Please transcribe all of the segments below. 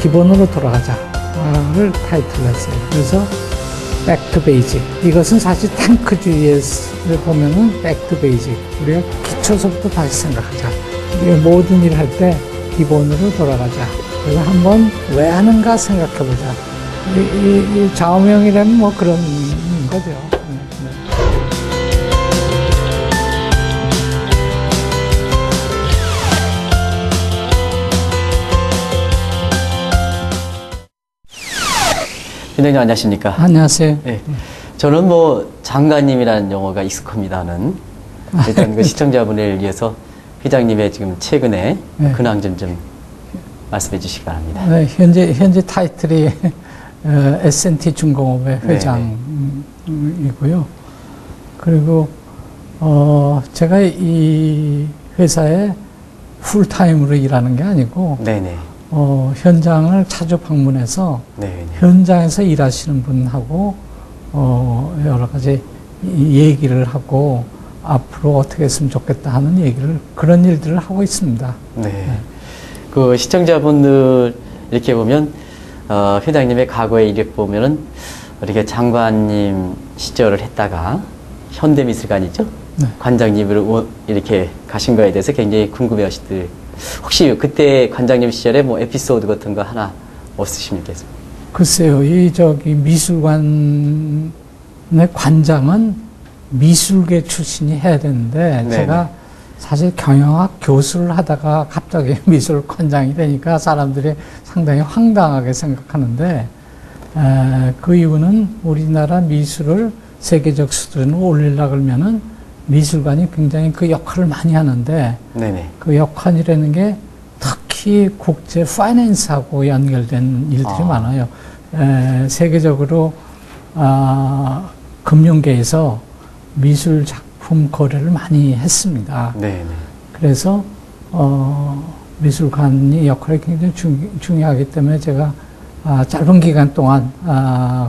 기본으로 돌아가자를 타이틀을 했어요. 그래서 Back to Basic. 이것은 사실 탱크주의에 보면은 Back to Basic. 우리가 기초서부터 다시 생각하자. 우리가 모든 일을 할 때 기본으로 돌아가자. 그래서 한번 왜 하는가 생각해보자. 이 좌우명이라면 뭐 그런 거죠. 회장님 안녕하십니까? 안녕하세요. 네. 저는 뭐 장관님이라는 용어가 익숙합니다는 일단 그 시청자분을 위해서 회장님의 지금 최근에 네. 근황 좀 말씀해 주시기 바랍니다. 네, 현재 타이틀이 S&T 중공업의 회장이고요. 그리고 제가 이 회사에 풀타임으로 일하는 게 아니고 네네. 현장을 자주 방문해서 네네. 현장에서 일하시는 분하고 여러 가지 얘기를 하고 앞으로 어떻게 했으면 좋겠다 하는 얘기를 그런 일들을 하고 있습니다. 네. 그 시청자분들 이렇게 보면 회장님의 과거의 이력 보면은 이렇게 장관님 시절을 했다가 현대미술관이죠. 네. 관장님으로 이렇게 가신 거에 대해서 굉장히 궁금해하시들. 혹시 그때 관장님 시절에 뭐 에피소드 같은 거 하나 없으십니까? 글쎄요, 미술관의 관장은 미술계 출신이 해야 되는데, 네네. 제가 사실 경영학 교수를 하다가 갑자기 미술관장이 되니까 사람들이 상당히 황당하게 생각하는데, 그 이유는 우리나라 미술을 세계적 수준으로 올리려고 그러면은 미술관이 굉장히 그 역할을 많이 하는데, 네네. 그 역할이라는 게 특히 국제 파이낸스하고 연결된 일들이 많아요. 세계적으로 금융계에서 미술 작품 거래를 많이 했습니다. 네네. 그래서 미술관의 역할이 굉장히 중요하기 때문에 제가 짧은 기간 동안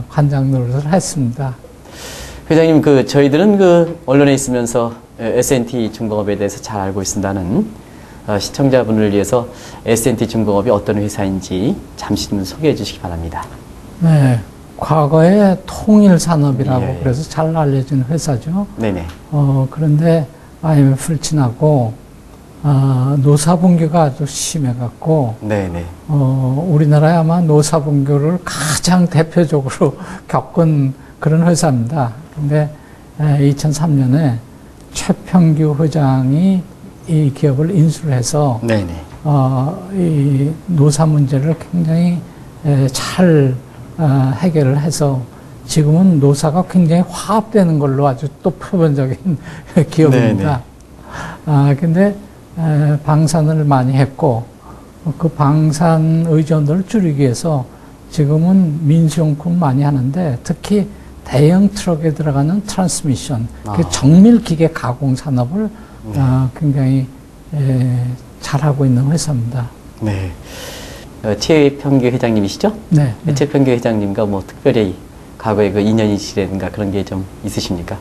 관장 노릇을 했습니다. 회장님, 저희들은 언론에 있으면서 S&T 중공업에 대해서 잘 알고 있습니다는 시청자분을 위해서 S&T 중공업이 어떤 회사인지 잠시 좀 소개해 주시기 바랍니다. 네. 과거에 통일산업이라고 예. 그래서 잘 알려진 회사죠. 네네. 그런데 IMF를 지나고 노사분규가 아주 심해갖고 네네. 우리나라에 아마 노사분규를 가장 대표적으로 겪은 그런 회사입니다. 근데 2003년에 최평규 회장이 이 기업을 인수를 해서 네네. 이 노사 문제를 굉장히 잘 해결을 해서 지금은 노사가 굉장히 화합되는 걸로 아주 또 표본적인 기업입니다. 근데 방산을 많이 했고 그 방산 의존도를 줄이기 위해서 지금은 민수용품 많이 하는데 특히 대형 트럭에 들어가는 트랜스미션, 그 정밀기계 가공 산업을 굉장히 잘하고 있는 회사입니다. 네. 최평규 회장님이시죠? 네. 최평규 회장님과 뭐 특별히 과거에 그 인연이시라든가 그런 게 좀 있으십니까?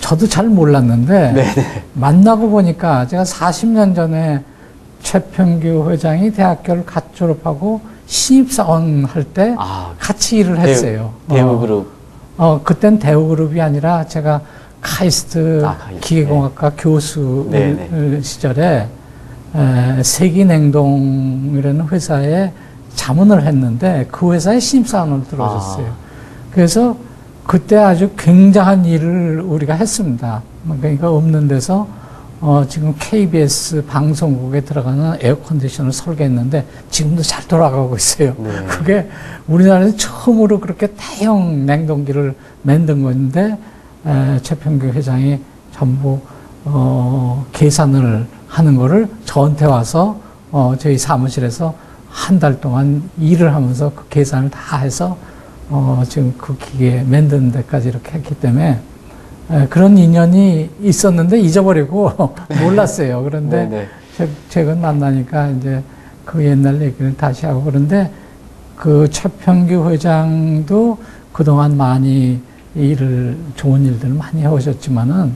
저도 잘 몰랐는데 네네. 만나고 보니까 제가 40년 전에 최평규 회장이 대학교를 갓 졸업하고 신입사원 할 때 같이 일을 했어요. 대우그룹. 그땐 대우그룹이 아니라 제가 카이스트 기계공학과 교수 시절에 세기냉동이라는 회사에 자문을 했는데 그 회사에 신입사원으로 들어오셨어요. 그래서 그때 아주 굉장한 일을 우리가 했습니다. 그러니까 없는 데서 지금 KBS 방송국에 들어가는 에어컨디션을 설계했는데 지금도 잘 돌아가고 있어요. 네. 그게 우리나라에서 처음으로 그렇게 대형 냉동기를 만든 건데 최평규 회장이 전부 계산을 하는 거를 저한테 와서 저희 사무실에서 한 달 동안 일을 하면서 그 계산을 다 해서 지금 그 기계 만드는 데까지 이렇게 했기 때문에 그런 인연이 있었는데 잊어버리고 몰랐어요. 그런데 최근 만나니까 이제 그 옛날 얘기를 다시 하고 그런데 그 최평규 회장도 그동안 많이 좋은 일들을 많이 해오셨지만은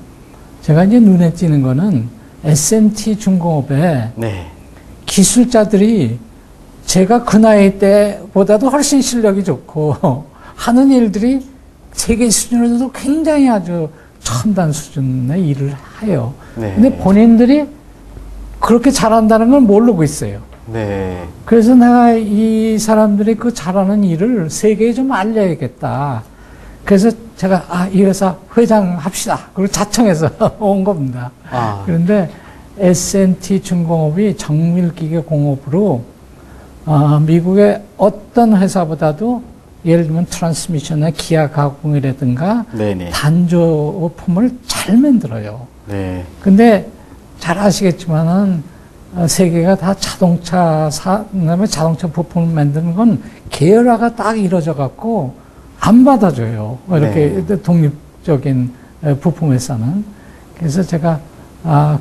제가 이제 눈에 띄는 거는 S&T 중공업에 기술자들이 제가 그 나이 때보다도 훨씬 실력이 좋고 하는 일들이 세계 수준으로도 굉장히 아주 첨단 수준의 일을 해요. 네. 근데 본인들이 그렇게 잘한다는 걸 모르고 있어요. 네. 그래서 내가 이 사람들이 그 잘하는 일을 세계에 좀 알려야겠다. 그래서 제가 이 회사 회장 합시다. 그리고 자청해서 온 겁니다. 그런데 S&T 중공업이 정밀기계공업으로 미국의 어떤 회사보다도 예를 들면 트랜스미션의 기아 가공이라든가 네네. 단조품을 잘 만들어요. 네. 근데 잘 아시겠지만은 세계가 다 그다음에 자동차 부품을 만드는 건 계열화가 딱 이루어져 갖고 안 받아줘요. 이렇게 네. 독립적인 부품 회사는. 그래서 제가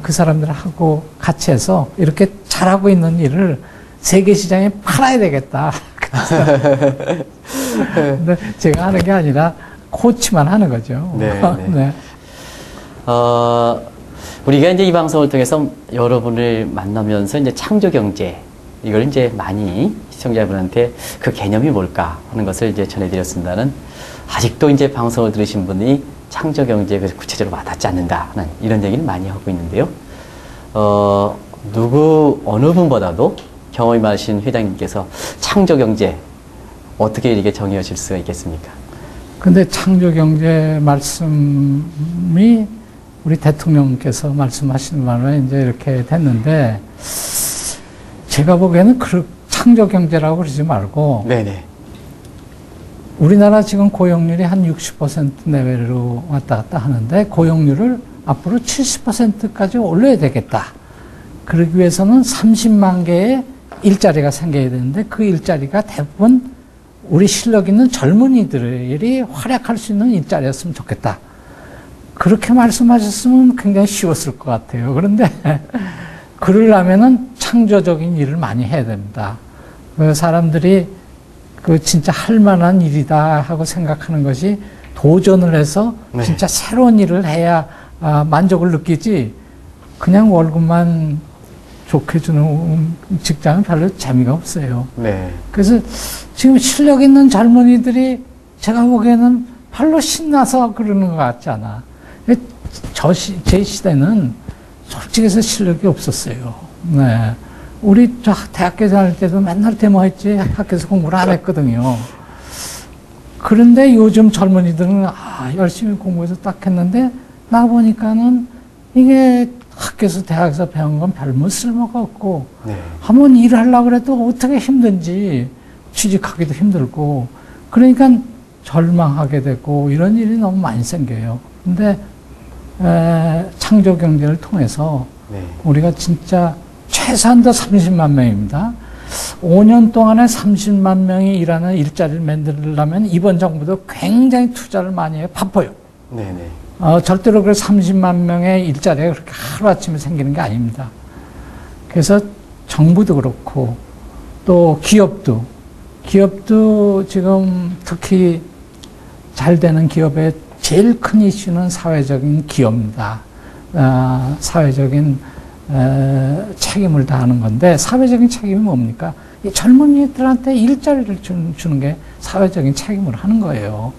그 사람들하고 같이 해서 이렇게 잘하고 있는 일을 세계 시장에 팔아야 되겠다. 근데 제가 하는 게 아니라 코치만 하는 거죠. 네. 네. 우리가 이제 이 방송을 통해서 여러분을 만나면서 이제 창조 경제, 이걸 이제 많이 시청자분한테 그 개념이 뭘까 하는 것을 이제 전해드렸습니다는 아직도 이제 방송을 들으신 분이 창조 경제에 구체적으로 와닿지 않는다 하는 이런 얘기는 많이 하고 있는데요. 어느 분보다도 경험이 많으신 회장님께서 창조 경제 어떻게 이렇게 정의하실 수가 있겠습니까? 근데 창조 경제 말씀이 우리 대통령께서 말씀하시는 말로 이제 이렇게 됐는데, 제가 보기에는 창조 경제라고 그러지 말고, 네네. 우리나라 지금 고용률이 한 60% 내외로 왔다 갔다 하는데, 고용률을 앞으로 70%까지 올려야 되겠다. 그러기 위해서는 30만 개의 일자리가 생겨야 되는데, 그 일자리가 대부분 우리 실력 있는 젊은이들이 활약할 수 있는 일자리였으면 좋겠다. 그렇게 말씀하셨으면 굉장히 쉬웠을 것 같아요. 그런데 그러려면은 창조적인 일을 많이 해야 됩니다. 사람들이 진짜 할 만한 일이다 하고 생각하는 것이 도전을 해서 진짜 새로운 일을 해야 만족을 느끼지, 그냥 월급만 좋게 주는 직장은 별로 재미가 없어요. 네. 그래서 지금 실력 있는 젊은이들이 제가 보기에는 별로 신나서 그러는 것 같지 않아. 제 시대는 솔직히 해서 실력이 없었어요. 네. 우리 대학교 다닐 때도 맨날 데모했지 학교에서 공부를 안 했거든요. 그런데 요즘 젊은이들은 열심히 공부해서 딱 했는데, 나 보니까는 이게 학교에서 대학에서 배운 건 별무 쓸모가 없고, 네. 한번 일하려고 해도 어떻게 힘든지 취직하기도 힘들고, 그러니까 절망하게 되고 이런 일이 너무 많이 생겨요. 근데 창조 경제를 통해서 우리가 진짜 최소한도 30만 명입니다. 5년 동안에 30만 명이 일하는 일자리를 만들려면 이번 정부도 굉장히 투자를 많이 해요. 바빠요. 네네. 절대로 그 30만 명의 일자리가 그렇게 하루아침에 생기는 게 아닙니다. 그래서 정부도 그렇고 또 기업도 지금 특히 잘 되는 기업의 제일 큰 이슈는 사회적인 기여입니다. 사회적인 책임을 다하는 건데, 사회적인 책임이 뭡니까? 이 젊은이들한테 일자리를 주는 게 사회적인 책임을 하는 거예요.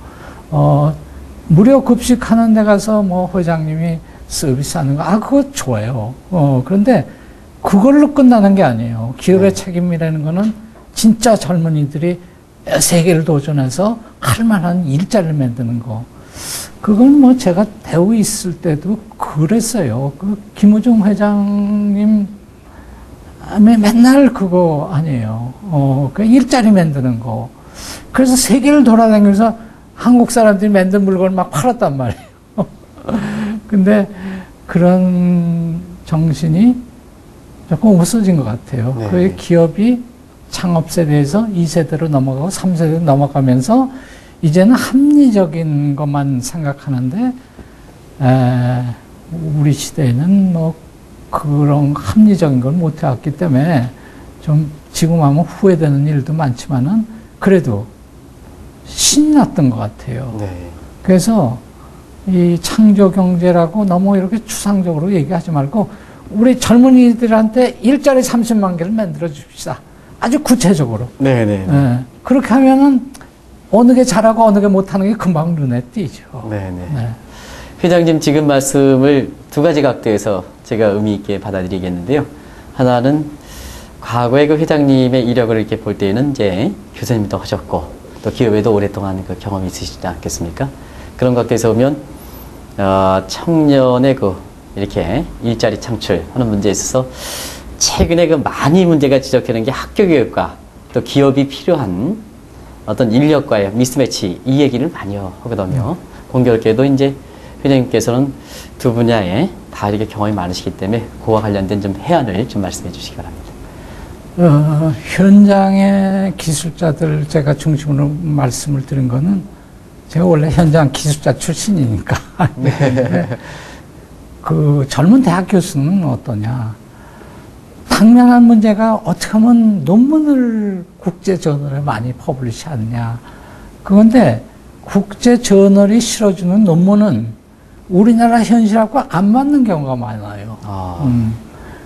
무료 급식하는 데 가서 회장님이 서비스하는 거, 그거 좋아요. 그런데 그걸로 끝나는 게 아니에요. 기업의 책임이라는 거는 진짜 젊은이들이 세계를 도전해서 할 만한 일자리를 만드는 거. 그건 제가 대우에 있을 때도 그랬어요. 김우중 회장님 맨날 그거 아니에요. 그 일자리 만드는 거. 그래서 세계를 돌아다니면서 한국 사람들이 만든 물건을 막 팔았단 말이에요. 근데 그런 정신이 조금 없어진 것 같아요. 네. 그 기업이 창업 세대에서 2세대로 넘어가고 3세대로 넘어가면서 이제는 합리적인 것만 생각하는데, 우리 시대에는 그런 합리적인 걸 못 해왔기 때문에 좀 지금 하면 후회되는 일도 많지만은 그래도 신났던 것 같아요. 네. 그래서 이 창조 경제라고 너무 이렇게 추상적으로 얘기하지 말고 우리 젊은이들한테 일자리 30만 개를 만들어 줍시다. 아주 구체적으로. 네네. 예. 그렇게 하면은 어느 게 잘하고 어느 게 못하는 게 금방 눈에 띄죠. 네네. 네. 회장님 지금 말씀을 두 가지 각도에서 제가 의미 있게 받아들이겠는데요. 하나는 과거에 그 회장님의 이력을 이렇게 볼 때에는 이제 교수님도 하셨고 또 기업에도 오랫동안 그 경험이 있으시지 않겠습니까? 그런 각도에서 보면 청년의 그 이렇게 일자리 창출하는 문제에 있어서 최근에 그 많이 문제가 지적되는 게 학교 교육과 또 기업이 필요한 어떤 인력과의 미스매치 이 얘기를 많이 하거든요. 공교롭게도 이제 회장님께서는 두 분야에 다 이렇게 경험이 많으시기 때문에 그와 관련된 좀 해안을 좀 말씀해 주시기 바랍니다. 현장의 기술자들 제가 중심으로 말씀을 드린 거는 제가 원래 현장 기술자 출신이니까. 네. 그 젊은 대학 교수는 어떠냐. 당면한 문제가 어떻게 하면 논문을 국제저널에 많이 퍼블리시 하느냐. 그건데 국제저널이 실어주는 논문은 우리나라 현실하고 안 맞는 경우가 많아요.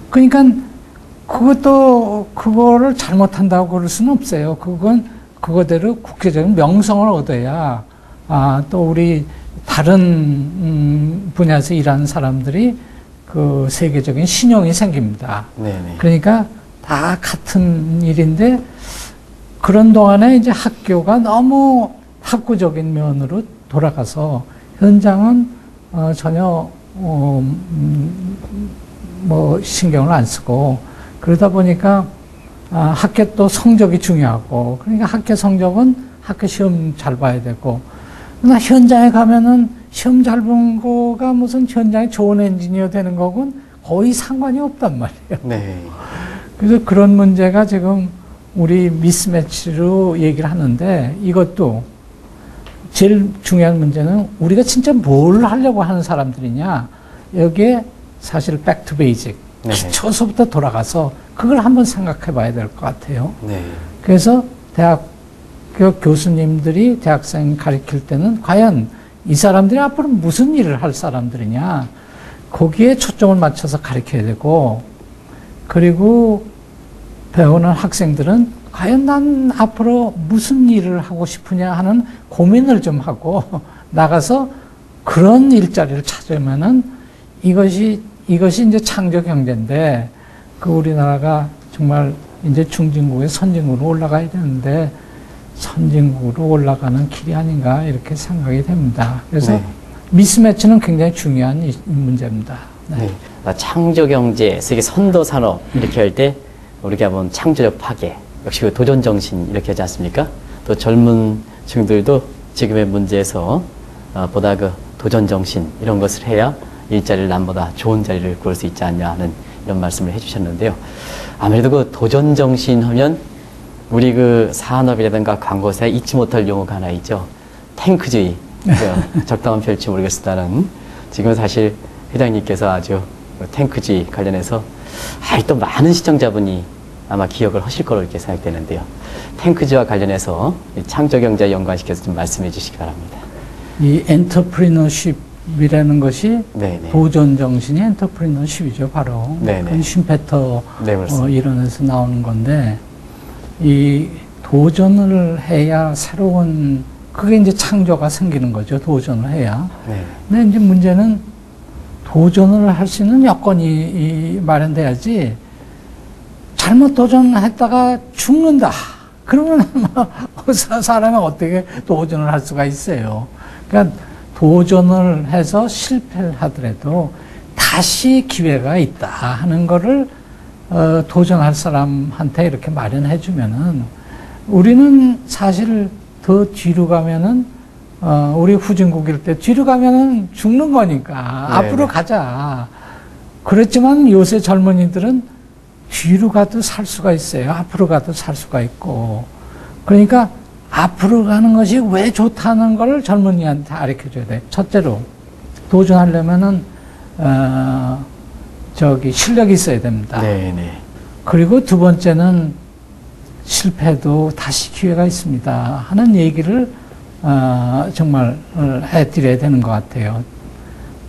그러니까 그거를 잘못한다고 그럴 수는 없어요. 그거대로 국제적인 명성을 얻어야, 또 우리 다른 분야에서 일하는 사람들이 그 세계적인 신용이 생깁니다. 네네. 그러니까 다 같은 일인데 그런 동안에 이제 학교가 너무 학구적인 면으로 돌아가서 현장은 전혀 뭐 신경을 안 쓰고 그러다 보니까 학교 또 성적이 중요하고 그러니까 학교 성적은 학교 시험 잘 봐야 되고 그러나 현장에 가면은 시험 잘 본 거가 무슨 현장에 좋은 엔지니어 되는 거건 거의 상관이 없단 말이에요. 네. 그래서 그런 문제가 지금 우리 미스매치로 얘기를 하는데 이것도 제일 중요한 문제는 우리가 진짜 뭘 하려고 하는 사람들이냐. 여기에 사실 백투 베이직, 네. 기초서부터 돌아가서 그걸 한번 생각해 봐야 될 것 같아요. 네. 그래서 대학교 교수님들이 대학생 가르칠 때는 과연 이 사람들이 앞으로 무슨 일을 할 사람들이냐. 거기에 초점을 맞춰서 가르쳐야 되고 그리고 배우는 학생들은 과연 난 앞으로 무슨 일을 하고 싶으냐 하는 고민을 좀 하고 나가서 그런 일자리를 찾으면은 이것이 이제 창조 경제인데 그 우리나라가 정말 이제 중진국의 선진국으로 올라가야 되는데 선진국으로 올라가는 길이 아닌가 이렇게 생각이 됩니다. 그래서 네. 미스매치는 굉장히 중요한 문제입니다. 네. 네. 창조 경제, 세계 선도 산업 이렇게 할 때 우리가 본 창조력 파괴, 역시 그 도전 정신 이렇게 하지 않습니까? 또 젊은 층들도 지금의 문제에서 보다 그 도전 정신 이런 것을 해야 일자리를 남보다 좋은 자리를 구할 수 있지 않냐 하는 이런 말씀을 해주셨는데요. 아무래도 그 도전 정신 하면 우리 그 산업이라든가 광고사에 잊지 못할 용어가 하나 있죠. 탱크주의. 적당한 표현일지 모르겠습니다는 지금 사실 회장님께서 아주 탱크주의 관련해서 또 많은 시청자분이 아마 기억을 하실 거로 이렇게 생각되는데요. 탱크주의와 관련해서 창조경제와 연관시켜서 좀 말씀해 주시기 바랍니다. 이 엔터프리너십이라는 것이 네네. 도전 정신이 엔터프리너십이죠, 바로. 네네. 그건 쉼페터 네, 이론에서 나오는 건데 이 도전을 해야 새로운 그게 이제 창조가 생기는 거죠. 도전을 해야. 네. 근데 이제 문제는 도전을 할 수 있는 여건이 마련돼야지 잘못 도전했다가 죽는다. 그러면 사람이 어떻게 도전을 할 수가 있어요. 그러니까 도전을 해서 실패를 하더라도 다시 기회가 있다 하는 거를 도전할 사람한테 이렇게 마련해 주면은 우리는 사실 더 뒤로 가면은 우리 후진국일 때 뒤로 가면은 죽는 거니까 네네. 앞으로 가자. 그렇지만 요새 젊은이들은 뒤로 가도 살 수가 있어요. 앞으로 가도 살 수가 있고. 그러니까 앞으로 가는 것이 왜 좋다는 걸 젊은이한테 가르쳐 줘야 돼. 첫째로 도전하려면은 실력이 있어야 됩니다. 네네. 그리고 두 번째는 실패도 다시 기회가 있습니다 하는 얘기를 정말 해드려야 되는 것 같아요.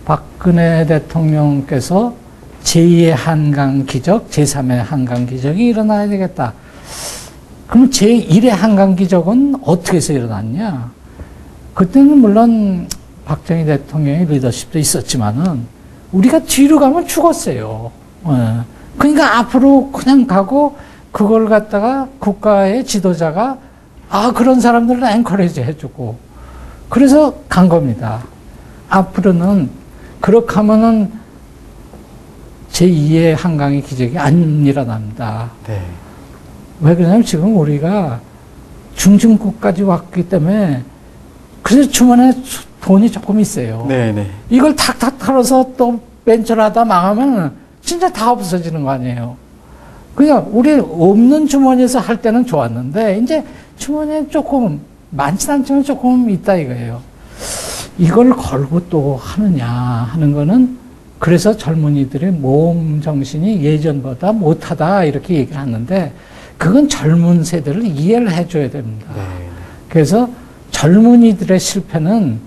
박근혜 대통령께서 제2의 한강 기적, 제3의 한강 기적이 일어나야 되겠다. 그럼 제1의 한강 기적은 어떻게 해서 일어났냐? 그때는 물론 박정희 대통령의 리더십도 있었지만은 우리가 뒤로 가면 죽었어요. 그러니까 앞으로 그냥 가고 그걸 갖다가 국가의 지도자가 그런 사람들을 엔커리지 해주고 그래서 간 겁니다. 앞으로는 그렇게 하면은 제2의 한강의 기적이 안 일어납니다. 네. 왜 그러냐면 지금 우리가 중진국까지 왔기 때문에 그래서 주머니에 돈이 조금 있어요. 네네. 이걸 탁탁 털어서 또 벤처를 하다 망하면 진짜 다 없어지는 거 아니에요. 그냥 우리 없는 주머니에서 할 때는 좋았는데 이제 주머니에 조금 많진 않지만 조금 있다 이거예요. 이걸 걸고 또 하느냐 하는 거는 그래서 젊은이들의 모험 정신이 예전보다 못하다 이렇게 얘기를 하는데 그건 젊은 세대를 이해를 해줘야 됩니다. 네. 그래서 젊은이들의 실패는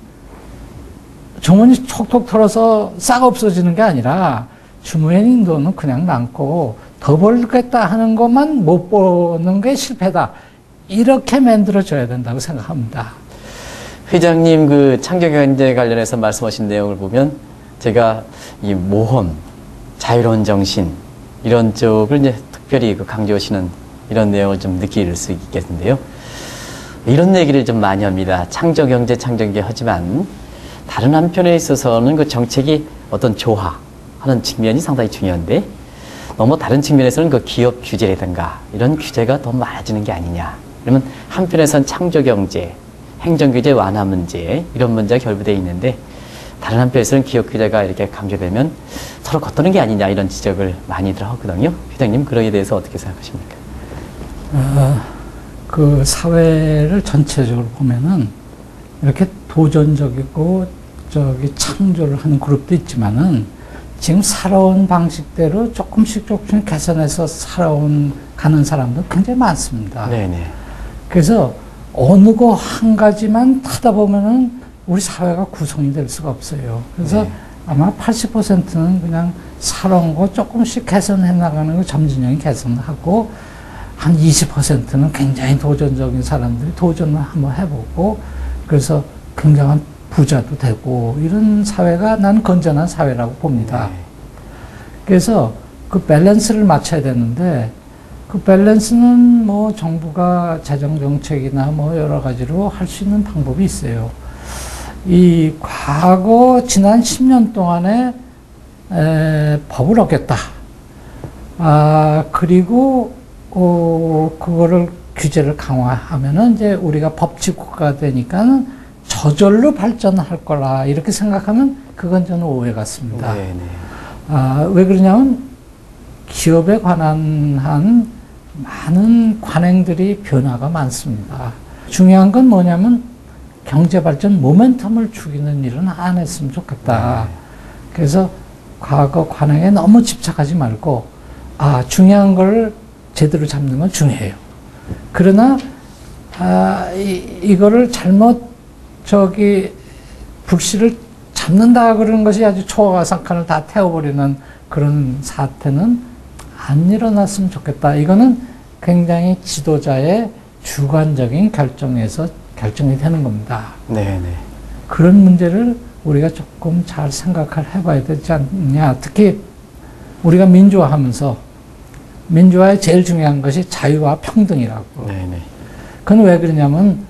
주머니 촉촉 털어서 싹 없어지는 게 아니라 주머니 돈은 그냥 남고 더 벌겠다 하는 것만 못 보는 게 실패다. 이렇게 만들어줘야 된다고 생각합니다. 회장님 그 창조경제 관련해서 말씀하신 내용을 보면 제가 이 모험, 자유로운 정신 이런 쪽을 이제 특별히 강조하시는 이런 내용을 좀 느낄 수 있겠는데요. 이런 얘기를 좀 많이 합니다. 창조경제 하지만 다른 한편에 있어서는 그 정책이 어떤 조화하는 측면이 상당히 중요한데 너무 다른 측면에서는 그 기업 규제라든가 이런 규제가 더 많아지는 게 아니냐. 그러면 한편에선 창조경제, 행정규제 완화 문제 이런 문제가 결부되어 있는데 다른 한편에서는 기업 규제가 이렇게 강조되면 서로 겉도는 게 아니냐 이런 지적을 많이들 하거든요. 회장님 그거에 대해서 어떻게 생각하십니까? 그 사회를 전체적으로 보면은 이렇게 도전적이고 창조를 하는 그룹도 있지만은 지금 살아온 방식대로 조금씩 개선해서 가는 사람도 굉장히 많습니다. 네네. 그래서 어느 거 한 가지만 타다 보면은 우리 사회가 구성이 될 수가 없어요. 그래서 네. 아마 80%는 그냥 살아온 거 조금씩 개선해 나가는 거 점진형이 개선하고 한 20%는 굉장히 도전적인 사람들이 도전을 한번 해보고 그래서 굉장한 부자도 되고 이런 사회가 난 건전한 사회라고 봅니다. 네. 그래서 그 밸런스를 맞춰야 되는데 그 밸런스는 뭐 정부가 재정정책이나 뭐 여러 가지로 할 수 있는 방법이 있어요. 이 과거 지난 10년 동안에 법을 어겼다. 그리고 그거를 규제를 강화하면은 이제 우리가 법치국가가 되니까는 저절로 발전할 거라 이렇게 생각하면 그건 저는 오해 같습니다. 네네. 왜 그러냐면 기업에 관한 한 많은 관행들이 변화가 많습니다. 중요한 건 뭐냐면 경제 발전 모멘텀을 죽이는 일은 안 했으면 좋겠다. 네. 그래서 과거 관행에 너무 집착하지 말고 중요한 걸 제대로 잡는 건 중요해요. 그러나 이거를 잘못 불씨를 잡는다 그러는 것이 아주 초가상칸을 다 태워버리는 그런 사태는 안 일어났으면 좋겠다. 이거는 굉장히 지도자의 주관적인 결정에서 결정이 되는 겁니다. 네네. 그런 문제를 우리가 조금 잘 생각을 해봐야 되지 않느냐. 특히 우리가 민주화하면서 민주화의 제일 중요한 것이 자유와 평등이라고. 네네. 그건 왜 그러냐면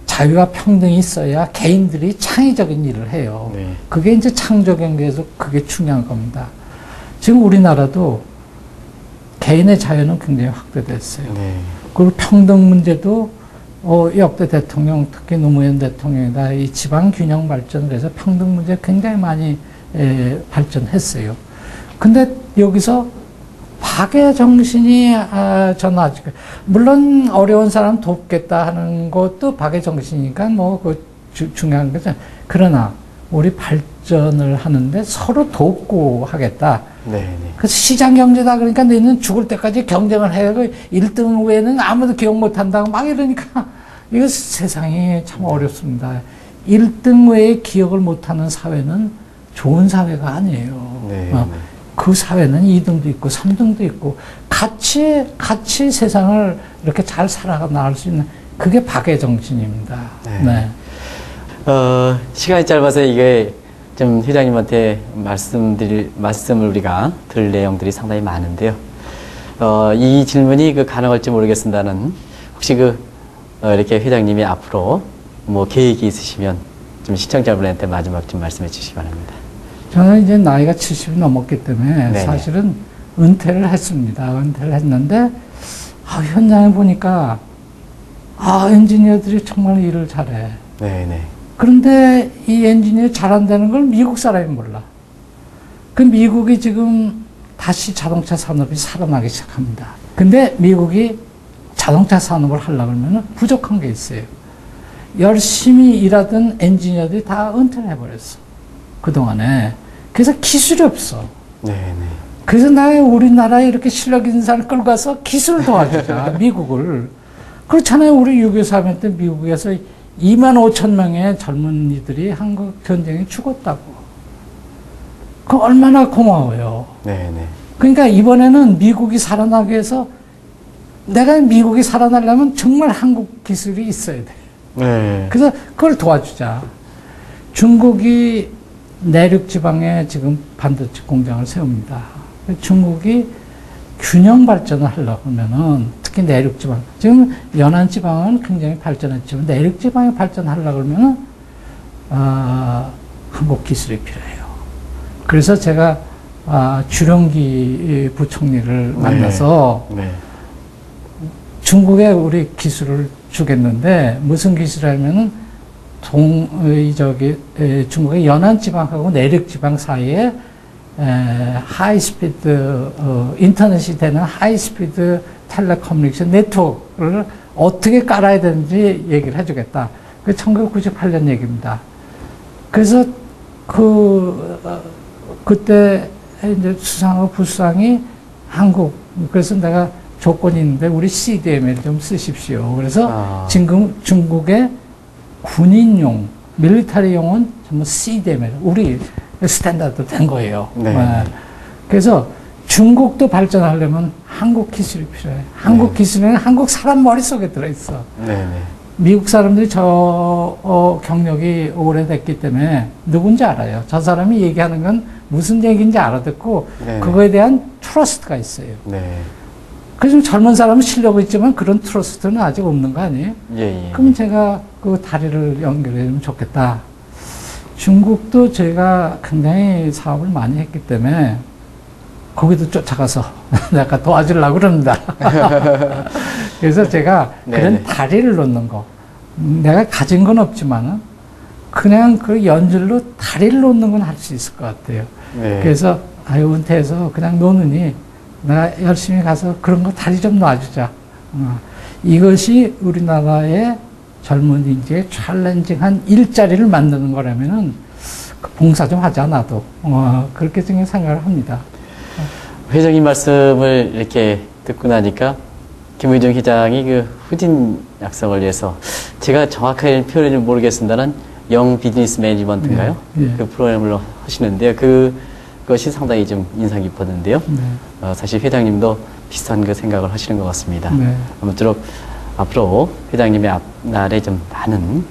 자유와 평등이 있어야 개인들이 창의적인 일을 해요. 네. 그게 이제 창조경제에서 그게 중요한 겁니다. 지금 우리나라도 개인의 자유는 굉장히 확대됐어요. 네. 그리고 평등 문제도 역대 대통령, 특히 노무현 대통령이다 이 지방 균형 발전을 해서 평등 문제 굉장히 많이 발전했어요. 근데 여기서 박애 정신이 저는 아직 물론 어려운 사람 돕겠다 하는 것도 박애 정신이니까 뭐 그 중요한 거죠. 그러나 우리 발전을 하는데 서로 돕고 하겠다. 네네. 그래서 시장 경제다 그러니까 너희는 죽을 때까지 경쟁을 해야 그 1등 외에는 아무도 기억 못 한다고 막 이러니까 이거 세상이 참 어렵습니다. 1등 외에 기억을 못 하는 사회는 좋은 사회가 아니에요. 네. 그 사회는 2등도 있고 3등도 있고 같이 세상을 이렇게 잘 살아나갈 수 있는 그게 박애 정신입니다. 네. 네. 시간이 짧아서 이게 좀 회장님한테 말씀을 우리가 들을 내용들이 상당히 많은데요. 이 질문이 가능할지 모르겠습니다는 혹시 이렇게 회장님이 앞으로 뭐 계획이 있으시면 좀 시청자분한테 마지막 좀 말씀해 주시기 바랍니다. 저는 이제 나이가 70이 넘었기 때문에 네네. 사실은 은퇴를 했습니다. 은퇴를 했는데 현장에 보니까 엔지니어들이 정말 일을 잘해. 네네. 그런데 이 엔지니어 잘한다는 걸 미국 사람이 몰라. 그 미국이 지금 다시 자동차 산업이 살아나기 시작합니다. 근데 미국이 자동차 산업을 하려고 하면 부족한 게 있어요. 열심히 일하던 엔지니어들이 다 은퇴를 해버렸어. 그동안에. 그래서 기술이 없어. 네네. 그래서 우리나라에 이렇게 실력 있는 사람을 끌고 가서 기술을 도와주자. 미국을. 그렇잖아요. 우리 6.25 사변 때 미국에서 2만 5천 명의 젊은이들이 한국 전쟁에 죽었다고. 그 얼마나 고마워요. 네네. 그러니까 이번에는 미국이 살아나기 위해서 내가 미국이 살아나려면 정말 한국 기술이 있어야 돼. 네. 그래서 그걸 도와주자. 중국이 내륙 지방에 지금 반도체 공장을 세웁니다. 중국이 균형 발전을 하려고 하면은 특히 내륙 지방, 지금 연안 지방은 굉장히 발전했지만 내륙 지방에 발전하려고 하면은 한국 기술이 필요해요. 그래서 제가 주령기 부총리를 만나서 네. 중국에 우리 기술을 주겠는데 무슨 기술이냐면은 중국의 연안 지방하고 내륙 지방 사이에 하이스피드 인터넷이 되는 하이스피드 텔레커뮤니케이션 네트워크를 어떻게 깔아야 되는지 얘기를 해주겠다. 그 1998년 얘기입니다. 그래서 그때 이제 수상하고 부수상이 한국, 그래서 내가 조건이 있는데 우리 CDM을 좀 쓰십시오. 그래서 지금 중국의 군인용, 밀리터리용은 전부 CDM을 우리 스탠다드 된 거예요. 네. 그래서 중국도 발전하려면 한국 기술이 필요해. 한국 기술은 한국 사람 머릿속에 들어있어. 네네. 미국 사람들이 경력이 오래됐기 때문에 누군지 알아요. 저 사람이 얘기하는 건 무슨 얘기인지 알아듣고 네네. 그거에 대한 트러스트가 있어요. 네. 그래서 젊은 사람은 실력이 있지만 그런 트러스트는 아직 없는 거 아니에요? 예. 그럼 제가 그 다리를 연결해주면 좋겠다. 중국도 제가 굉장히 사업을 많이 했기 때문에 거기도 쫓아가서 내가 도와주려고 그럽니다. 그래서 제가 그런 다리를 놓는 거. 내가 가진 건 없지만은 그냥 그 연줄로 다리를 놓는 건 할 수 있을 것 같아요. 네. 그래서 은퇴해서 그냥 노느니 내가 열심히 가서 그런 거 다리 좀 놔주자. 이것이 우리나라의 젊은이들의 챌린징한 일자리를 만드는 거라면은 봉사 좀 하자 나도. 그렇게 생각을 합니다. 회장님 말씀을 이렇게 듣고 나니까 김의중 회장이 그 후진 약성을 위해서 제가 정확하게 표현을 모르겠습니다만 영 비즈니스 매니지먼트인가요? 예. 그 프로그램을 하시는데요. 그것이 상당히 좀 인상 깊었는데요. 네. 사실 회장님도 비슷한 그 생각을 하시는 것 같습니다. 네. 아무쪼록 앞으로 회장님의 앞날에 좀 많은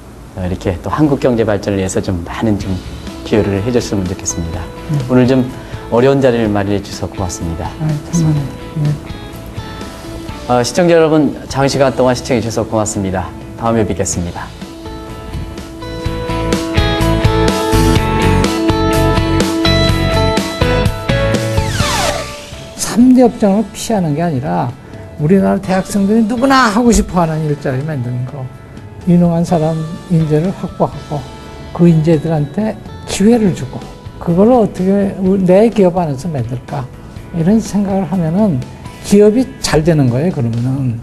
이렇게 또 한국 경제 발전을 위해서 좀 많은 좀 기여를 해줬으면 좋겠습니다. 오늘 좀 어려운 자리를 마련해 주셔서 고맙습니다. 정말. 네. 시청자 여러분, 장시간 동안 시청해 주셔서 고맙습니다. 다음에 뵙겠습니다. 3대 업종을 피하는 게 아니라 우리나라 대학생들이 누구나 하고 싶어하는 일자리 만드는 거. 유능한 사람 인재를 확보하고 그 인재들한테 기회를 주고 그걸 어떻게 내 기업 안에서 만들까 이런 생각을 하면은 기업이 잘 되는 거예요. 그러면은